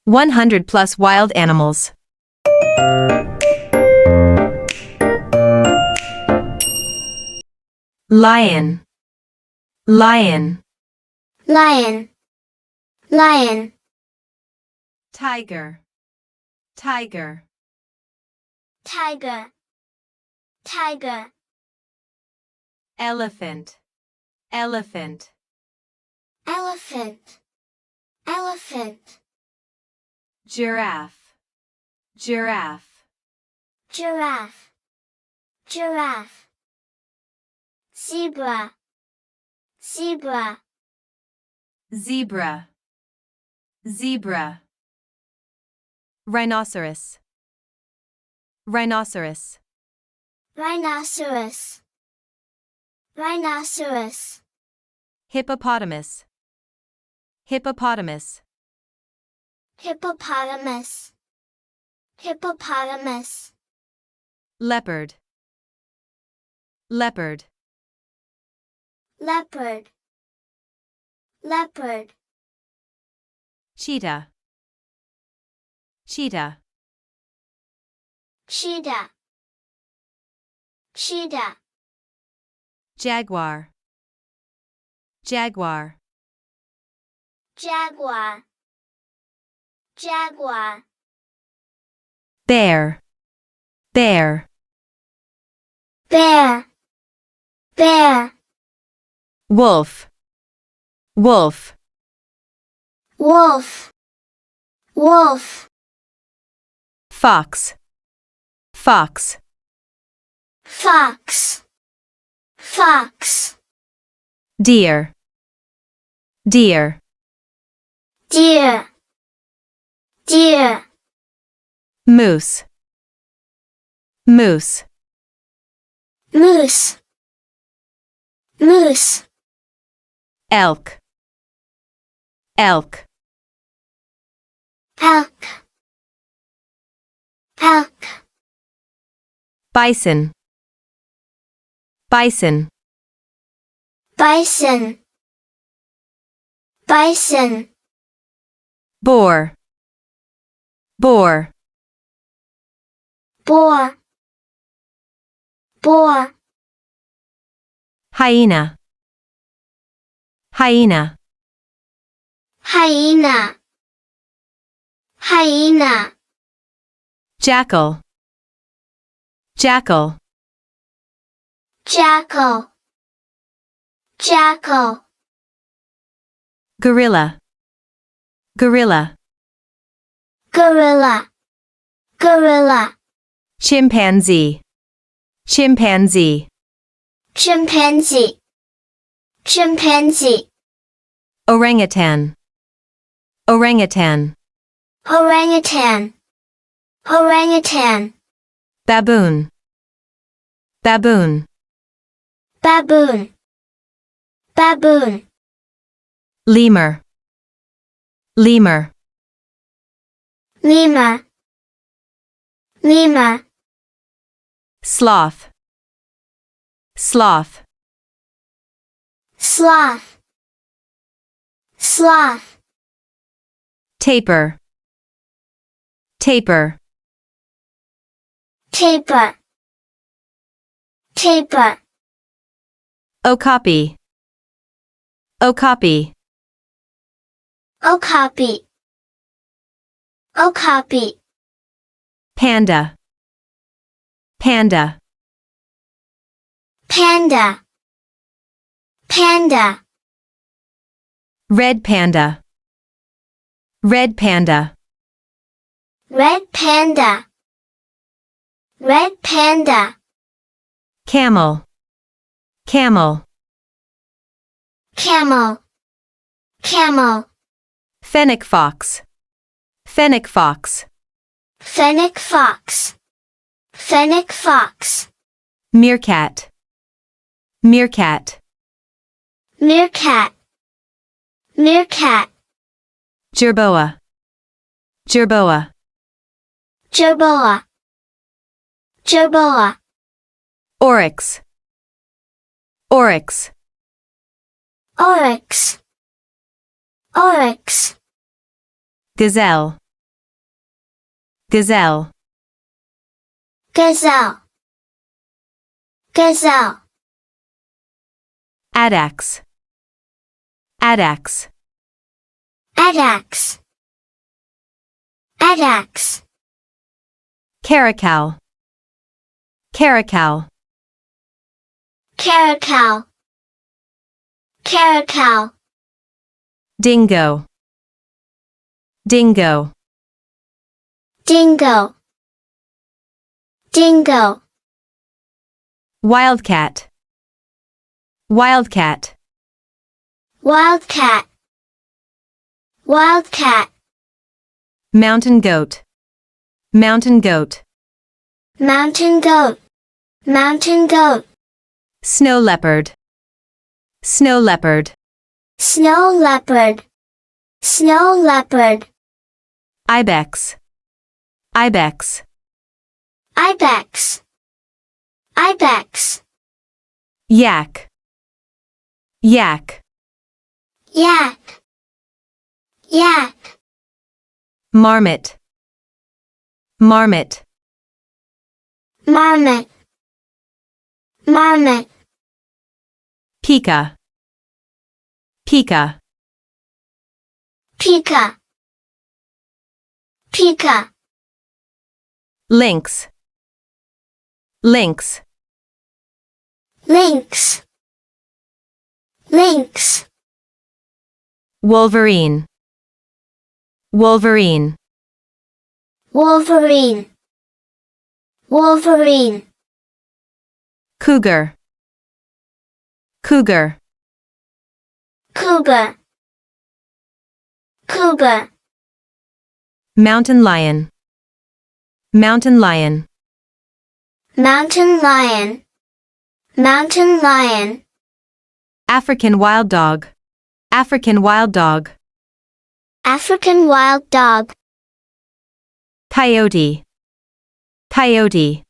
100 plus wild animals. Lion, lion. lion, lion, Tiger, tiger. tiger, tiger, Elephant, elephant. elephant, elephant, Giraffe, giraffe. giraffe, giraffe, zebra, zebra, Zebra, zebra. Rhinoceros, rhinoceros. rhinoceros, rhinoceros, Hippopotamus, hippopotamus. hippopotamus, hippopotamus, Leopard, leopard. leopard, leopard, Cheetah, cheetah. cheetah, cheetah, Jaguar, jaguar. jaguar, jaguar, Bear, bear. bear, bear, Wolf, wolf. wolf, wolf, Fox, fox. fox, fox, Deer, deer. deer, deer, Moose, moose. moose, moose, Elk, elk. elk, elk, Bison, bison. bison, bison, Boar, boar. boar, boar, Hyena, hyena. hyena, hyena, Jackal, jackal. jackal, jackal, Gorilla, gorilla. gorilla, gorilla, Chimpanzee, chimpanzee. chimpanzee, chimpanzee, Orangutan, orangutan. orangutan, orangutan, Baboon, baboon. baboon, baboon, Lemur, lemur. lemur, lemur, Sloth, sloth. sloth, sloth, Tapir, tapir. tapir, tapir, Okapi, okapi. okapi, okapi, Panda, panda. panda, panda, Red panda, red panda. red panda, red panda, Camel, camel. camel, camel, Fennec fox, fennec fox. fennec fox, fennec fox, Meerkat, meerkat. meerkat, meerkat, Jerboa, jerboa. jerboa, jerboa, Oryx, oryx. oryx, oryx, Gazelle, gazelle, gazelle, gazelle, addax, addax, addax, addax, caracal, caracal, caracal, caracal, dingo, dingo, dingo, dingo, wildcat, wildcat, wildcat, wildcat, mountain goat, mountain goat, mountain goat, mountain goat, snow leopard, snow leopard, snow leopard, snow leopard, ibex, ibex, ibex, ibex, yak, yak, yak, yak, marmot, marmot, marmot, marmot, pika, pika, pika, pika, lynx, lynx, lynx, lynx, wolverine, wolverine, wolverine, wolverine, cougar, cougar, cougar, cougar, mountain lion, mountain lion, mountain lion, mountain lion, African wild dog, African wild dog, African wild dog, coyote, coyote,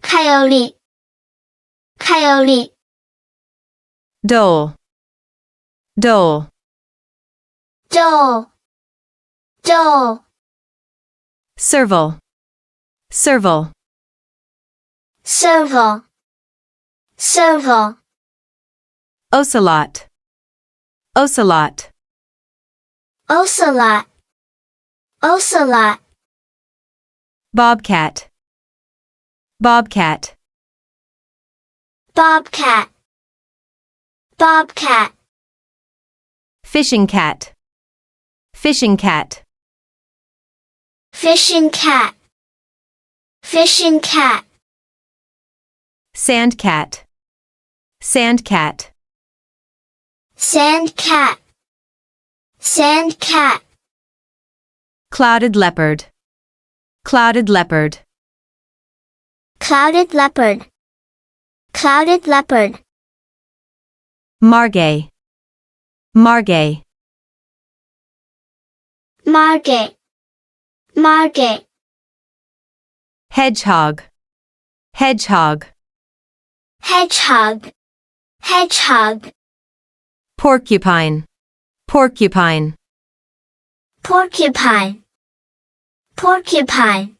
coyote, coyote, dole, dole, dole, dole, serval, serval, serval, serval, ocelot, ocelot, ocelot, ocelot, bobcat, bobcat, bobcat, bobcat, fishing cat, fishing cat, fishing cat, fishing cat, sand cat, sand cat, sand cat, sand cat, clouded leopard, clouded leopard, clouded leopard, clouded leopard, margay, margay, margay, margay, hedgehog, hedgehog, hedgehog, hedgehog, porcupine, porcupine, porcupine, porcupine,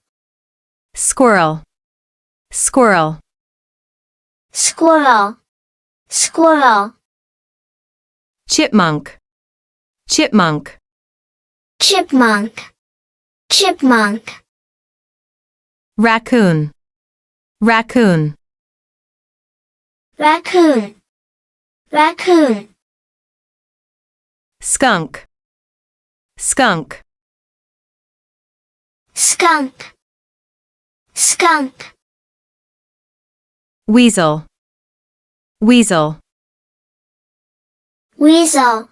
squirrel, squirrel, squirrel, squirrel, chipmunk, chipmunk, chipmunk, chipmunk, raccoon, raccoon, raccoon, raccoon, skunk, skunk, skunk, skunk, weasel, weasel, weasel,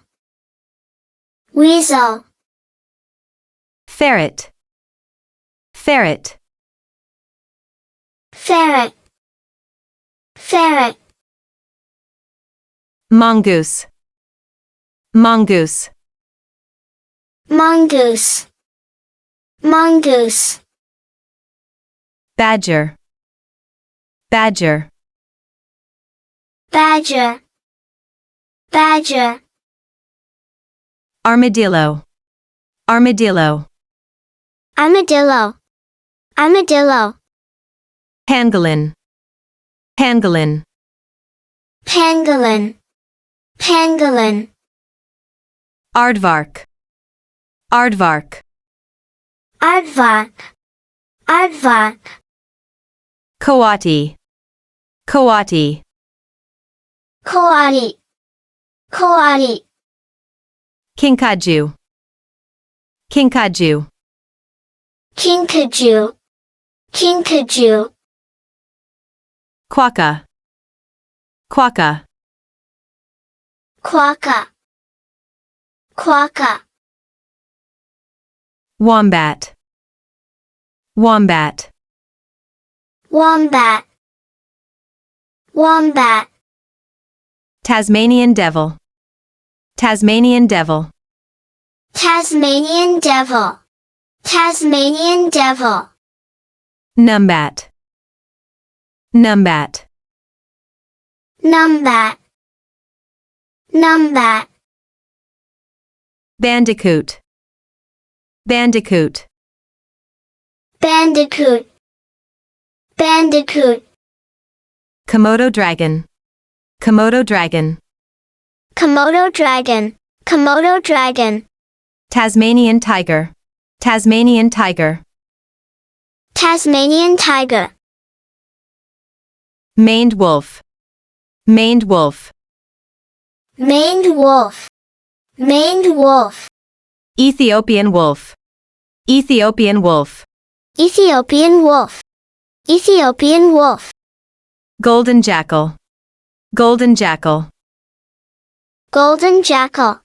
weasel, ferret, ferret, ferret, ferret, mongoose, mongoose, mongoose, mongoose, badger, badger, badger, badger, armadillo, armadillo, armadillo, Armadillo. Pangolin. Pangolin. Pangolin. Pangolin. Aardvark. Aardvark. Aardvark. Aardvark. Coati. Coati. Coati. Coati. Kinkajou. Kinkajou. Kinkajou. Kinkajou. Quokka. Quokka. Quokka. Quokka. Wombat. Wombat. Wombat. Wombat. Tasmanian devil. Tasmanian devil. Tasmanian devil. Tasmanian devil. Numbat. Numbat. Numbat. Numbat. Bandicoot. Bandicoot. Bandicoot. Bandicoot. Komodo dragon. Komodo dragon. Komodo dragon. Komodo dragon. Tasmanian tiger. Tasmanian tiger. Tasmanian tiger. Maned wolf. Maned wolf. Maned wolf. Maned wolf. Ethiopian wolf. Ethiopian wolf. Ethiopian wolf. Ethiopian wolf. Golden jackal. Golden jackal. Golden jackal.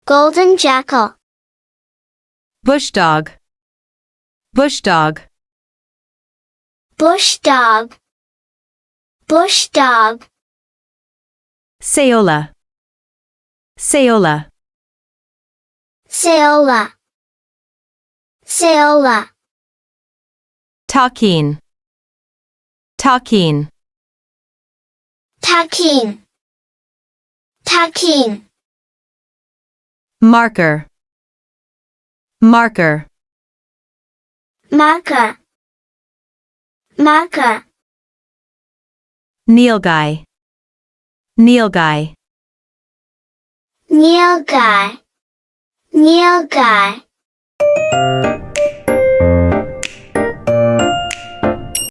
Golden jackal. Bush dog. Bush dog. Bush dog. Bush dog. Saola. Saola. Saola. Saola. Takin. Takin. Takin. Takin. Marker. Marker. Marker. Marker. Nilgai. Nilgai. Nilgai. Nilgai.